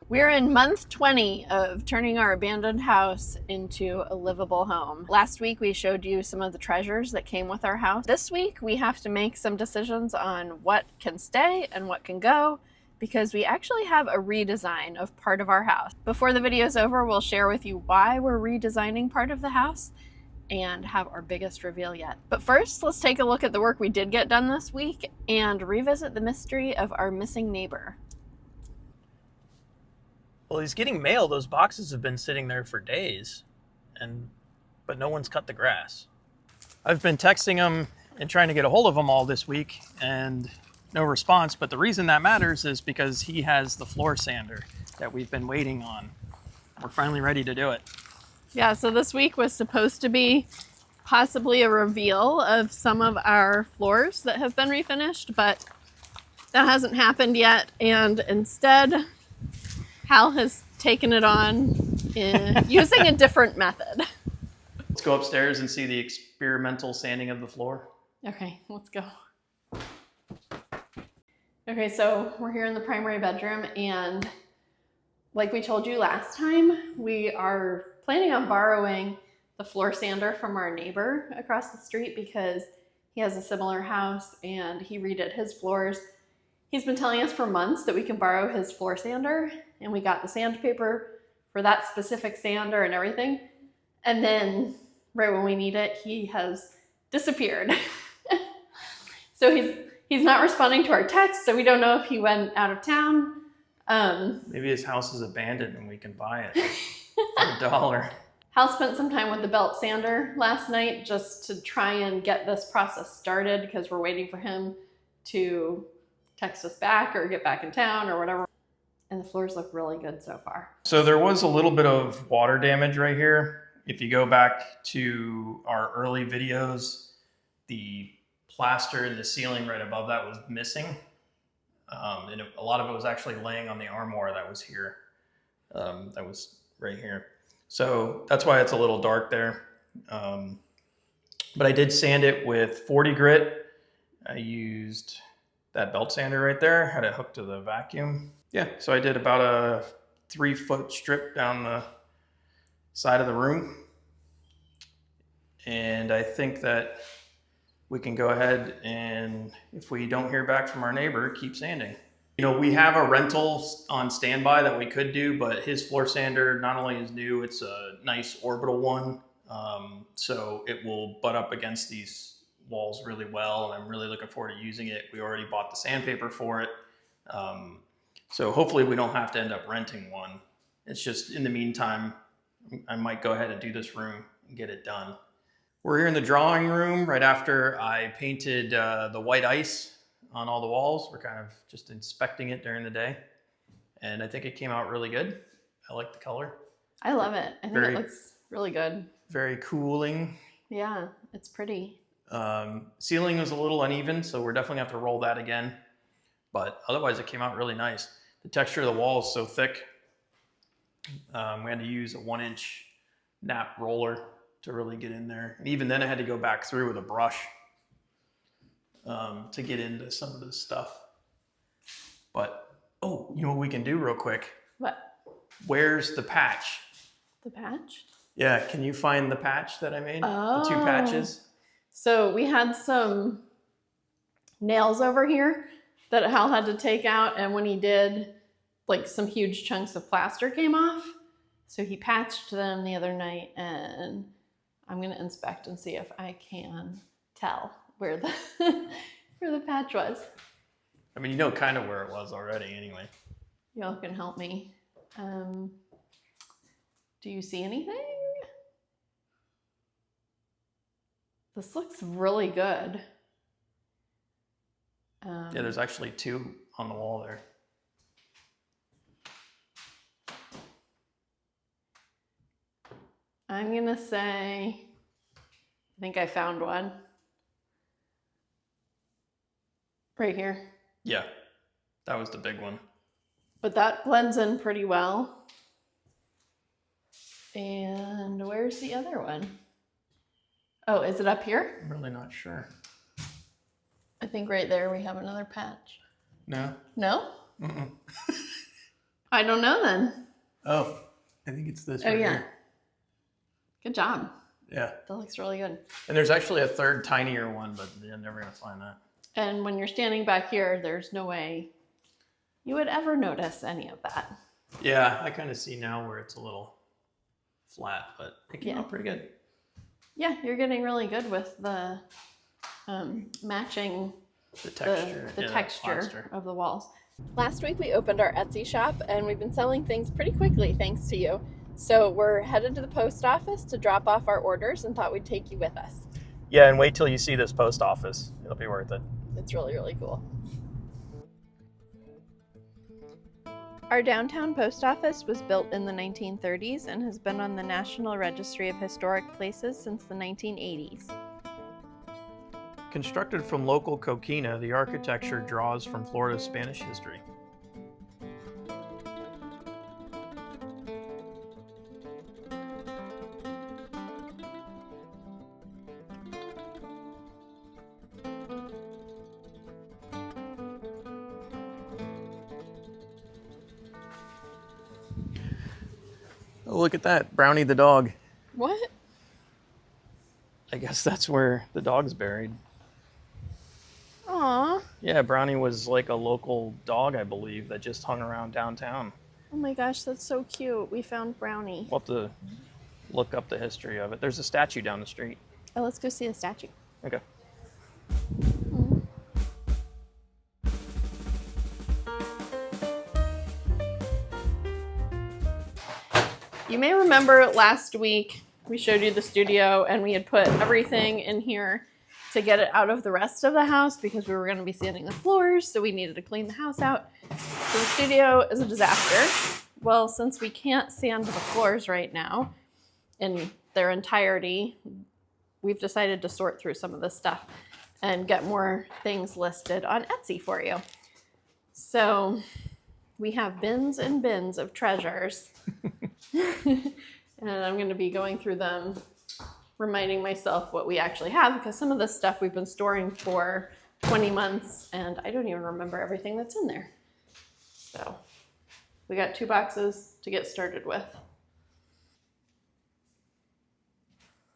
We're in month 20 of turning our abandoned house into a livable home. Last week we showed you some of the treasures that came with our house. This week we have to make some decisions on what can stay and what can go, because we actually have a redesign of part of our house. Before the video's over, we'll share with you why we're redesigning part of the house and have our biggest reveal yet. But first, let's take a look at the work we did get done this week and revisit the mystery of our missing neighbor. Well, he's getting mail. Those boxes have been sitting there for days, but no one's cut the grass. I've been texting him and trying to get a hold of him all this week, and no response. But the reason that matters is because he has the floor sander that we've been waiting on. We're finally ready to do it. Yeah, so this week was supposed to be possibly a reveal of some of our floors that have been refinished, but that hasn't happened yet. And instead, Hal has taken it on using a different method. Let's go upstairs and see the experimental sanding of the floor. Okay, let's go. Okay, so we're here in the primary bedroom, and like we told you last time, we are planning on borrowing the floor sander from our neighbor across the street because he has a similar house and he redid his floors. He's been telling us for months that we can borrow his floor sander, and we got the sandpaper for that specific sander and everything. And then right when we need it, he has disappeared. So he's not responding to our texts, so we don't know if he went out of town. Maybe his house is abandoned and we can buy it for $1. Hal spent some time with the belt sander last night just to try and get this process started because we're waiting for him to text us back or get back in town or whatever. And the floors look really good so far. So there was a little bit of water damage right here. If you go back to our early videos, the plaster in the ceiling right above that was missing. And a lot of it was actually laying on the armoire that was here. That was right here. So that's why it's a little dark there. But I did sand it with 40 grit. I used that belt sander right there, had it hooked to the vacuum. Yeah, so I did about a 3-foot strip down the side of the room. And I think that we can go ahead and, if we don't hear back from our neighbor, keep sanding. You know, we have a rental on standby that we could do, but his floor sander not only is new, it's a nice orbital one. So it will butt up against these walls really well, and I'm really looking forward to using it. We already bought the sandpaper for it. So hopefully we don't have to end up renting one. It's just, in the meantime, I might go ahead and do this room and get it done. We're here in the drawing room right after I painted the white ice on all the walls. We're kind of just inspecting it during the day. And I think it came out really good. I like the color. I love it. I think it looks really good. Very cooling. Yeah, it's pretty. Ceiling was a little uneven, so we're definitely gonna have to roll that again. But otherwise it came out really nice. The texture of the wall is so thick. We had to use a 1-inch nap roller to really get in there. And even then I had to go back through with a brush to get into some of this stuff. But, oh, you know what we can do real quick? What? Where's the patch? The patch? Yeah, can you find the patch that I made? Oh. The 2 patches? So we had some nails over here that Hal had to take out, and when he did, like, some huge chunks of plaster came off. So he patched them the other night, and I'm gonna inspect and see if I can tell where the where the patch was. I mean, you know kind of where it was already anyway. Y'all can help me. Do you see anything? This looks really good. Yeah, there's actually 2 on the wall there. I'm gonna say, I think I found one. Right here. Yeah, that was the big one. But that blends in pretty well. And where's the other one? Oh, is it up here? I'm really not sure. I think right there we have another patch. No? No? Mm-mm. I don't know then. Oh, I think it's this Oh, right yeah. here. Good job. Yeah. That looks really good. And there's actually a third tinier one, but you're never going to find that. And when you're standing back here, there's no way you would ever notice any of that. Yeah, I kind of see now where it's a little flat, but it came out pretty good. Yeah, you're getting really good with the matching The texture, the texture of the walls. Last week we opened our Etsy shop and we've been selling things pretty quickly thanks to you. So we're headed to the post office to drop off our orders and thought we'd take you with us. Yeah, and wait till you see this post office. It'll be worth it. It's really, really cool. Our downtown post office was built in the 1930s and has been on the National Registry of Historic Places since the 1980s. Constructed from local coquina, the architecture draws from Florida's Spanish history. Oh, look at that, Brownie the dog. What? I guess that's where the dog's buried. Aww. Yeah, Brownie was like a local dog, I believe, that just hung around downtown. Oh my gosh, that's so cute. We found Brownie. We'll have to look up the history of it. There's a statue down the street. Oh, let's go see the statue. Okay. You may remember last week we showed you the studio and we had put everything in here to get it out of the rest of the house because we were going to be sanding the floors, so we needed to clean the house out. So the studio is a disaster. Well, since we can't sand the floors right now in their entirety, we've decided to sort through some of this stuff and get more things listed on Etsy for you. So we have bins and bins of treasures. And I'm going to be going through them, reminding myself what we actually have, because some of this stuff we've been storing for 20 months and I don't even remember everything that's in there. So we got 2 boxes to get started with.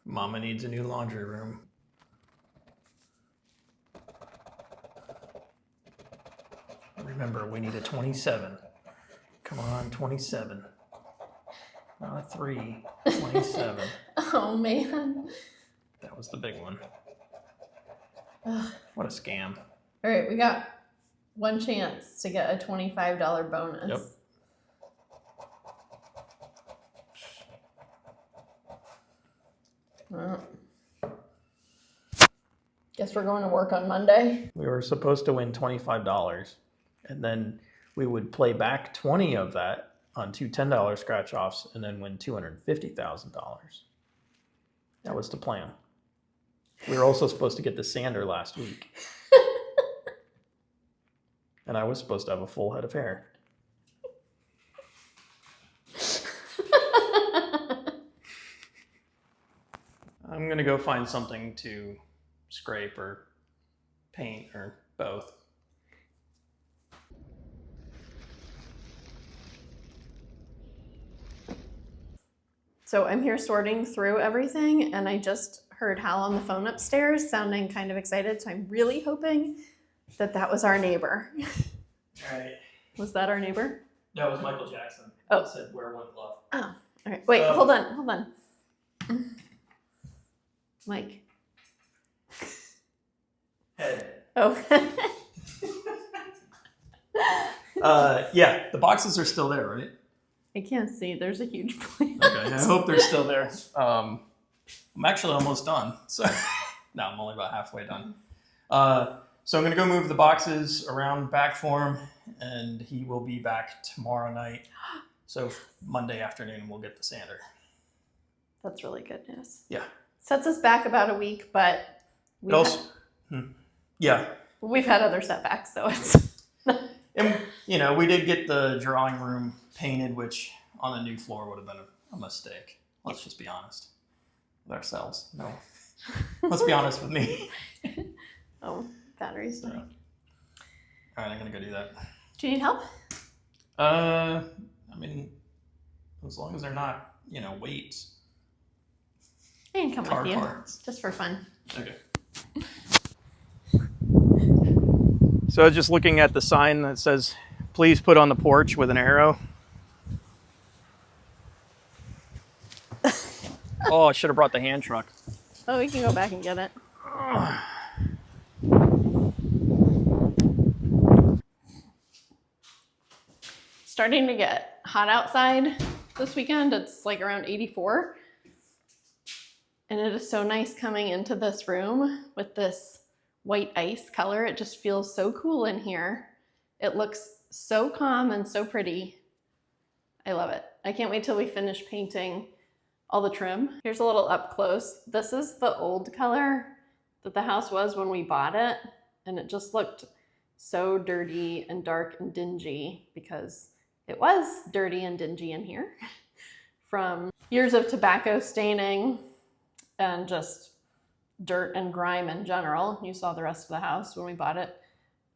Mama needs a new laundry room. Remember, we need a 27. Come on, 27. Not a 3, 27. Oh man. That was the big one. Ugh. What a scam. All right, we got one chance to get a $25 bonus. Yep. Well, guess we're going to work on Monday. We were supposed to win $25, and then we would play back 20 of that on 2 $10 scratch offs and then win $250,000. That was the plan. We were also supposed to get the sander last week. And I was supposed to have a full head of hair. I'm going to go find something to scrape or paint or both. So I'm here sorting through everything and I just heard Hal on the phone upstairs sounding kind of excited. So I'm really hoping that that was our neighbor. All right. Was that our neighbor? No, it was Michael Jackson. Oh. He said, wear one glove. Oh, all right. Wait, hold on. Mike. Head. Oh. Yeah, the boxes are still there, right? I can't see. There's a huge plant. Okay, I hope they're still there. I'm actually almost done. So, no, I'm only about halfway done. So I'm going to go move the boxes around back for him, and he will be back tomorrow night. So Monday afternoon, we'll get the sander. That's really good news. Yeah. Sets us back about a week, but we've had other setbacks, so it's... And, you know, we did get the drawing room painted, which on a new floor would have been a mistake. Let's just be honest with ourselves. No. Let's be honest with me. Oh, batteries. So, all right, I'm going to go do that. Do you need help? mean, as long as they're not, you know, weights. I can come Car with you, parts. just for fun. Okay. So I was just looking at the sign that says, please put on the porch with an arrow. Oh, I should have brought the hand truck. Oh, we can go back and get it. Starting to get hot outside this weekend. It's like around 84. And it is so nice coming into this room with this white ice color. It just feels so cool in here. It looks so calm and so pretty. I love it. I can't wait till we finish painting all the trim. Here's a little up close. This is the old color that the house was when we bought it. And it just looked so dirty and dark and dingy because it was dirty and dingy in here from years of tobacco staining and just dirt and grime in general. You saw the rest of the house when we bought it.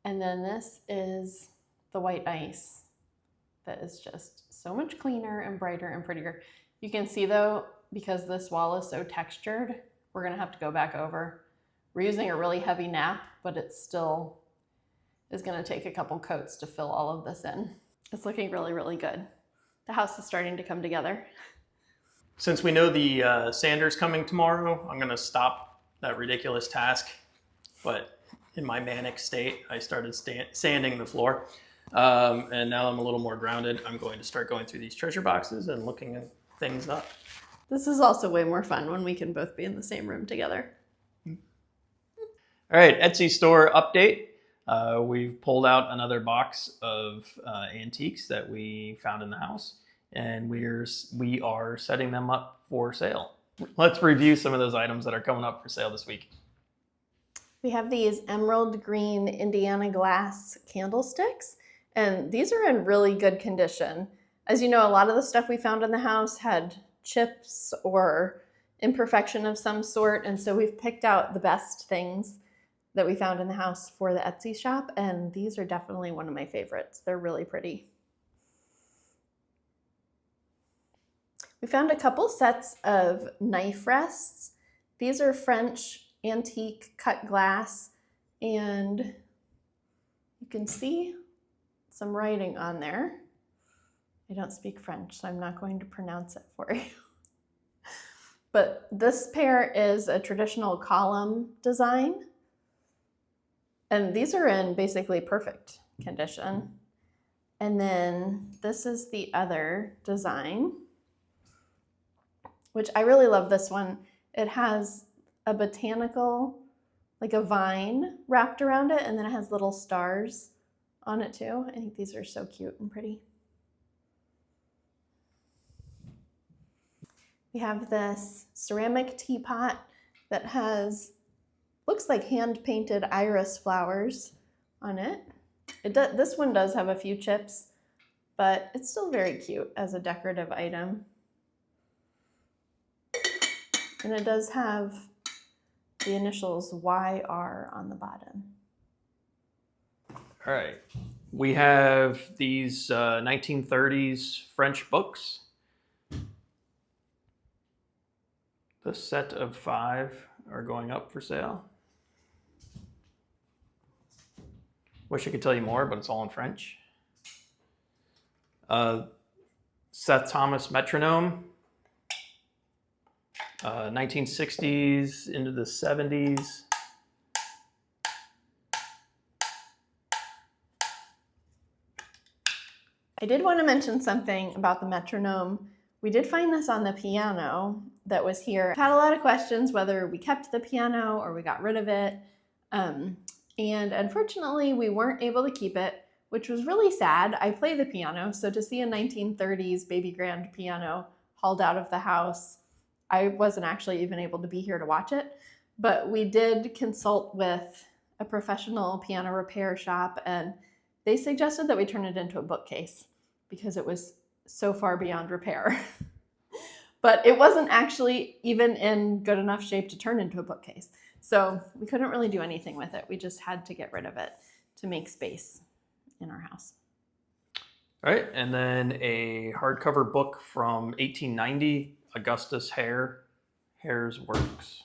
And then this is the white ice that is just so much cleaner and brighter and prettier. You can see though, because this wall is so textured, we're gonna have to go back over. We're using a really heavy nap, but it still is gonna take a couple coats to fill all of this in. It's looking really, really good. The house is starting to come together. Since we know the sander's coming tomorrow, I'm gonna stop that ridiculous task. But in my manic state, I started sanding the floor. And now I'm a little more grounded. I'm going to start going through these treasure boxes and looking at things up. This is also way more fun when we can both be in the same room together. All right, Etsy store update. We've pulled out another box of antiques that we found in the house, and we are setting them up for sale. Let's review some of those items that are coming up for sale this week. We have these emerald green Indiana glass candlesticks, and these are in really good condition. As you know, a lot of the stuff we found in the house had chips or imperfection of some sort, and so we've picked out the best things that we found in the house for the Etsy shop, and these are definitely one of my favorites. They're really pretty. We found a couple sets of knife rests. These are French antique cut glass, and you can see some writing on there. I don't speak French, so I'm not going to pronounce it for you. But this pair is a traditional column design. And these are in basically perfect condition. And then this is the other design, which I really love this one. It has a botanical, like a vine wrapped around it, and then it has little stars on it too. I think these are so cute and pretty. We have this ceramic teapot that has, looks like hand-painted iris flowers on it. This one does have a few chips, but it's still very cute as a decorative item. And it does have the initials YR on the bottom. All right. We have these 1930s French books. The set of 5 are going up for sale. Wish I could tell you more, but it's all in French. Seth Thomas metronome. 1960s into the 70s. I did want to mention something about the metronome. We did find this on the piano that was here. Had a lot of questions whether we kept the piano or we got rid of it. And unfortunately, we weren't able to keep it, which was really sad. I play the piano, so to see a 1930s baby grand piano hauled out of the house, I wasn't actually even able to be here to watch it. But we did consult with a professional piano repair shop, and they suggested that we turn it into a bookcase because it was so far beyond repair. But it wasn't actually even in good enough shape to turn into a bookcase. So we couldn't really do anything with it. We just had to get rid of it to make space in our house. All right, and then a hardcover book from 1890, Augustus Hare's Works.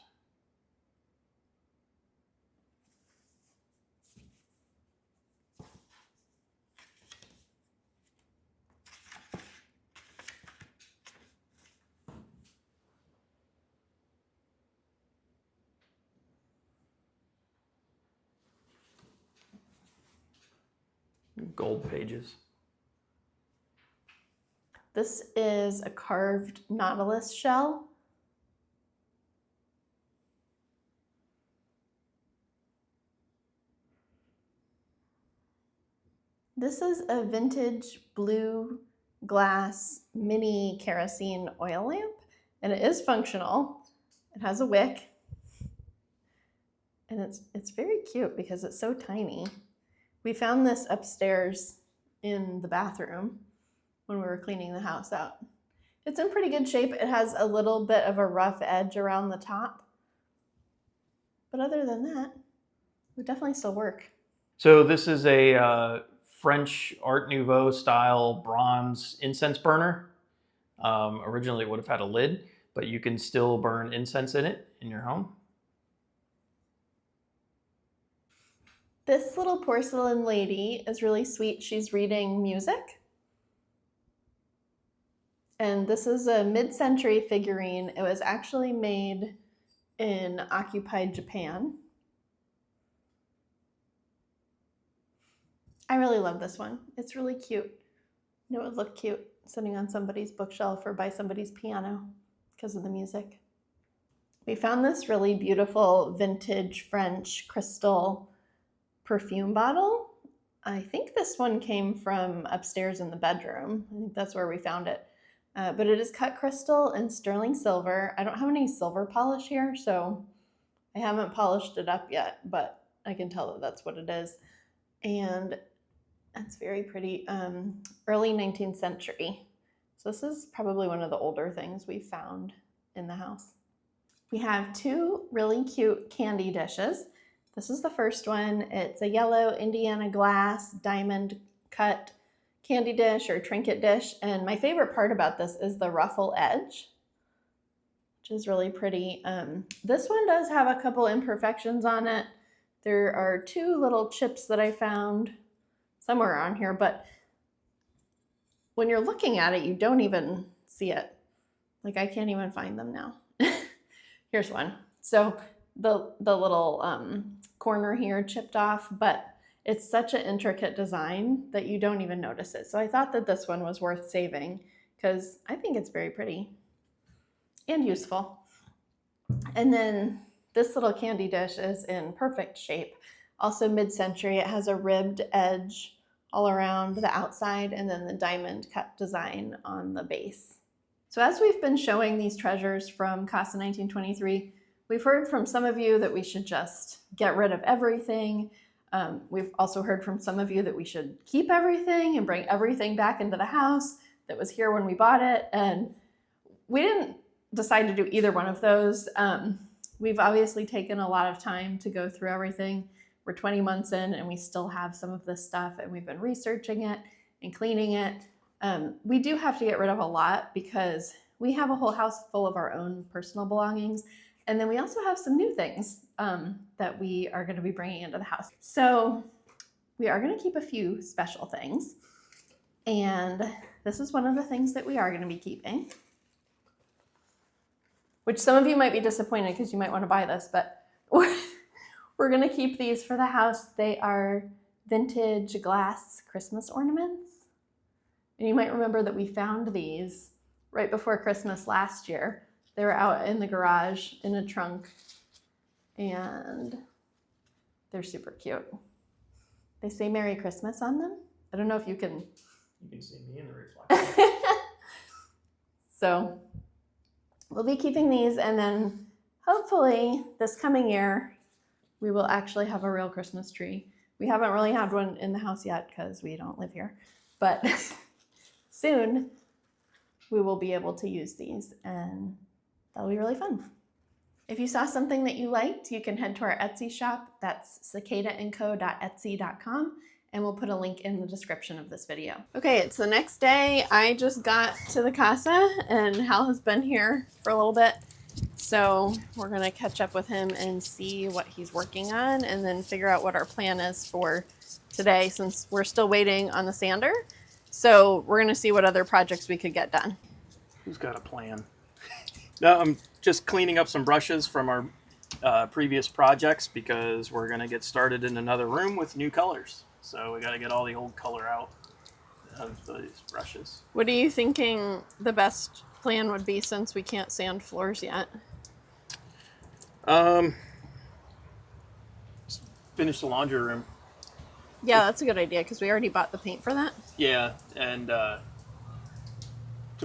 Gold pages. This is a carved nautilus shell. This is a vintage blue glass mini kerosene oil lamp, and it is functional. It has a wick, and it's very cute because it's so tiny. We found this upstairs in the bathroom when we were cleaning the house out. It's in pretty good shape. It has a little bit of a rough edge around the top, but other than that, it would definitely still work. So this is a French Art Nouveau style bronze incense burner. Originally it would have had a lid, but you can still burn incense in it in your home. This little porcelain lady is really sweet. She's reading music. And this is a mid-century figurine. It was actually made in occupied Japan. I really love this one. It's really cute. And it would look cute sitting on somebody's bookshelf or by somebody's piano because of the music. We found this really beautiful vintage French crystal perfume bottle. I think this one came from upstairs in the bedroom. I think that's where we found it. But it is cut crystal and sterling silver. I don't have any silver polish here, so I haven't polished it up yet, but I can tell that that's what it is. And it's very pretty, early 19th century. So this is probably one of the older things we found in the house. We have two really cute candy dishes. This is the first one. It's a yellow Indiana glass diamond cut candy dish or trinket dish. And my favorite part about this is the ruffle edge, which is really pretty. This one does have a couple imperfections on it. There are two little chips that I found somewhere around here, but when you're looking at it, you don't even see it. Like, I can't even find them now. Here's one. So the little corner here chipped off, but it's such an intricate design that you don't even notice it. So I thought that this one was worth saving because I think it's very pretty and useful. And then this little candy dish is in perfect shape. Also mid-century. It has a ribbed edge all around the outside and then the diamond cut design on the base. So as we've been showing these treasures from Casa 1923, we've heard from some of you that we should just get rid of everything. We've also heard from some of you that we should keep everything and bring everything back into the house that was here when we bought it. And we didn't decide to do either one of those. We've obviously taken a lot of time to go through everything. We're 20 months in and we still have some of this stuff and we've been researching it and cleaning it. We do have to get rid of a lot because we have a whole house full of our own personal belongings. And then we also have some new things that we are going to be bringing into the house. So we are going to keep a few special things. And this is one of the things that we are going to be keeping, which some of you might be disappointed because you might want to buy this, but we're going to keep these for the house. They are vintage glass Christmas ornaments. And you might remember that we found these right before Christmas last year. They were out in the garage in a trunk, and they're super cute. They say Merry Christmas on them. I don't know if you can... You can see me in the reflection. So we'll be keeping these, and then hopefully this coming year, we will actually have a real Christmas tree. We haven't really had one in the house yet because we don't live here, but soon we will be able to use these, and that'll be really fun. If you saw something that you liked, you can head to our Etsy shop. That's cicadaandco.etsy.com, and we'll put a link in the description of this video. Okay, it's the next day. I just got to the casa and Hal has been here for a little bit. So we're gonna catch up with him and see what he's working on and then figure out what our plan is for today since we're still waiting on the sander. So we're gonna see what other projects we could get done. Who's got a plan? No, I'm just cleaning up some brushes from our previous projects because we're going to get started in another room with new colors. So we got to get all the old color out of these brushes. What are you thinking the best plan would be since we can't sand floors yet? Finish the laundry room. Yeah, that's a good idea because we already bought the paint for that. Yeah, and to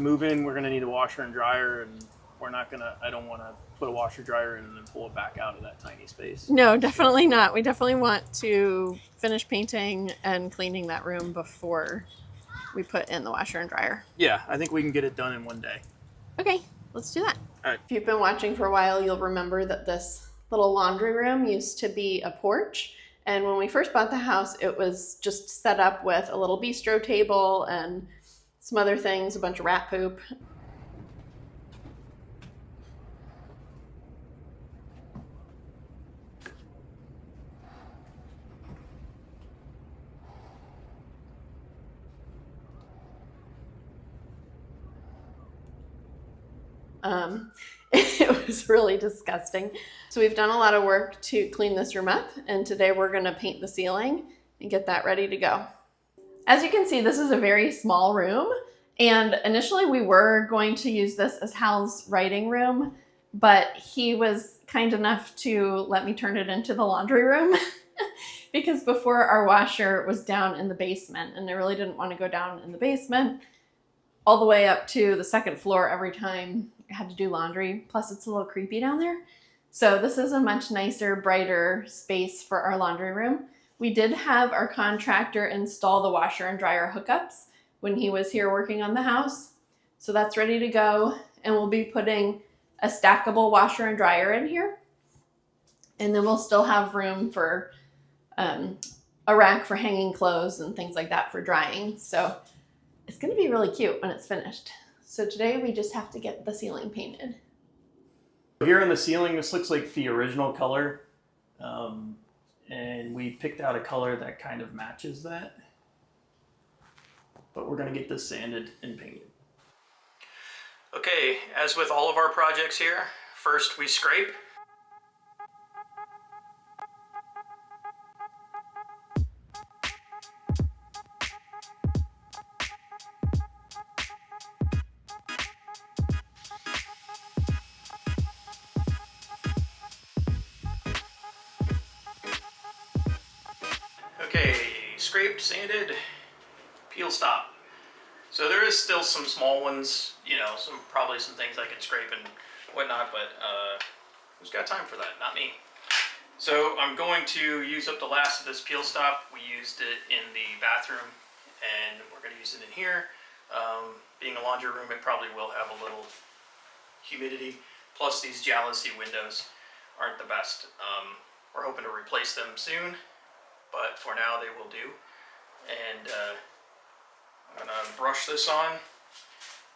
move in, we're going to need a washer and dryer, and I don't want to put a washer dryer in and then pull it back out of that tiny space. No, definitely not. We definitely want to finish painting and cleaning that room before we put in the washer and dryer. Yeah, I think we can get it done in one day. Okay, let's do that. All right. If you've been watching for a while, you'll remember that this little laundry room used to be a porch. And when we first bought the house, it was just set up with a little bistro table and some other things, a bunch of rat poop. It was really disgusting. So we've done a lot of work to clean this room up, and today we're going to paint the ceiling and get that ready to go. As you can see, this is a very small room, and initially we were going to use this as Hal's writing room, but he was kind enough to let me turn it into the laundry room because before our washer was down in the basement, and I really didn't want to go down in the basement all the way up to the second floor every time I had to do laundry. Plus it's a little creepy down there. So this is a much nicer, brighter space for our laundry room. We did have our contractor install the washer and dryer hookups when he was here working on the house. So that's ready to go. And we'll be putting a stackable washer and dryer in here. And then we'll still have room for a rack for hanging clothes and things like that for drying. So it's going to be really cute when it's finished. So today we just have to get the ceiling painted. Here on the ceiling, this looks like the original color. And we picked out a color that kind of matches that. But we're going to get this sanded and painted. Okay, as with all of our projects here, first we scrape. Okay, scraped, sanded, peel stop. So there is still some small ones, you know, probably some things I can scrape and whatnot, but who's got time for that? Not me. So I'm going to use up the last of this peel stop. We used it in the bathroom and we're going to use it in here. Being a laundry room, it probably will have a little humidity. Plus these jalousie windows aren't the best. We're hoping to replace them soon, but for now they will do. And I'm gonna brush this on,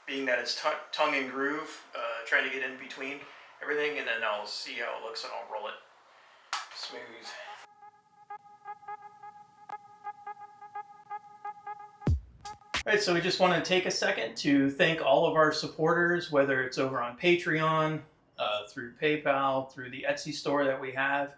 being that it's tongue and groove, trying to get in between everything, and then I'll see how it looks and I'll roll it smooth. Alright, so we just want to take a second to thank all of our supporters, whether it's over on Patreon, through PayPal, through the Etsy store that we have.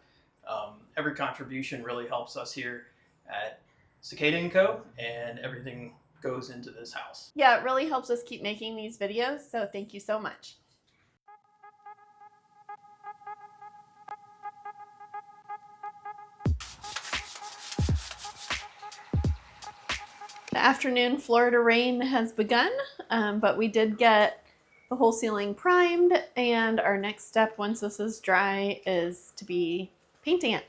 Every contribution really helps us here at Cicada & Co. and everything goes into this house. Yeah, it really helps us keep making these videos, so thank you so much. The afternoon Florida rain has begun, but we did get the whole ceiling primed, and our next step once this is dry is to be painting it.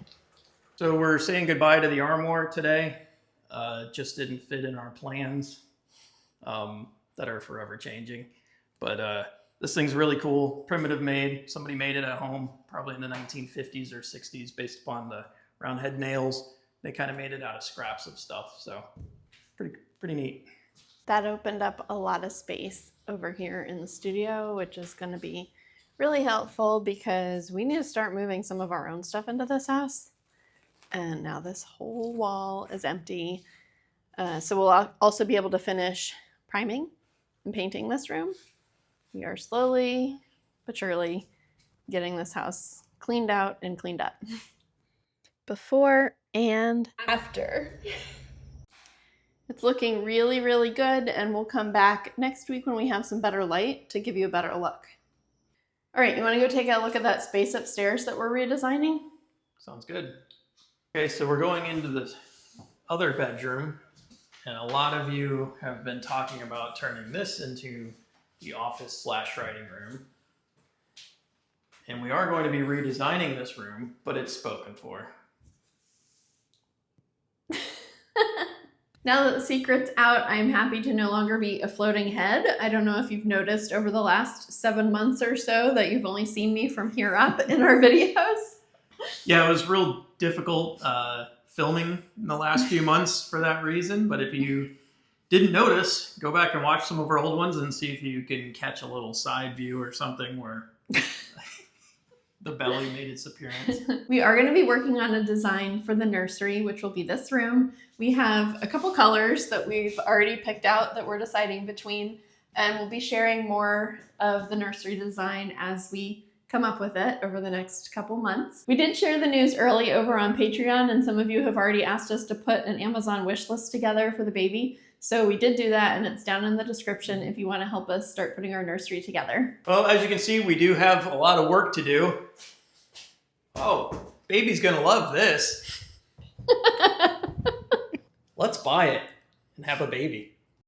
So we're saying goodbye to the armoire today. It just didn't fit in our plans that are forever changing. But this thing's really cool, primitive made. Somebody made it at home, probably in the 1950s or 60s, based upon the round head nails. they kind of made it out of scraps of stuff. So pretty neat. That opened up a lot of space over here in the studio, which is going to be really helpful because we need to start moving some of our own stuff into this house. And now this whole wall is empty. So we'll also be able to finish priming and painting this room. We are slowly but surely getting this house cleaned out and cleaned up. Before and after. It's looking really, really good, and we'll come back next week when we have some better light to give you a better look. All right, you want to go take a look at that space upstairs that we're redesigning? Sounds good. Okay, so we're going into the other bedroom, and a lot of you have been talking about turning this into the office / writing room. And we are going to be redesigning this room, but it's spoken for. Now that the secret's out, I'm happy to no longer be a floating head. I don't know if you've noticed over the last 7 months or so that you've only seen me from here up in our videos. Yeah, it was real difficult filming in the last few months for that reason. But if you didn't notice, go back and watch some of our old ones and see if you can catch a little side view or something where the belly made its appearance. We are going to be working on a design for the nursery, which will be this room. We have a couple colors that we've already picked out that we're deciding between, and we'll be sharing more of the nursery design as we come up with it over the next couple months. We did share the news early over on Patreon, and some of you have already asked us to put an Amazon wish list together for the baby. So we did do that, and it's down in the description if you want to help us start putting our nursery together. Well, as you can see, we do have a lot of work to do. Oh, baby's gonna love this. Let's buy it and have a baby.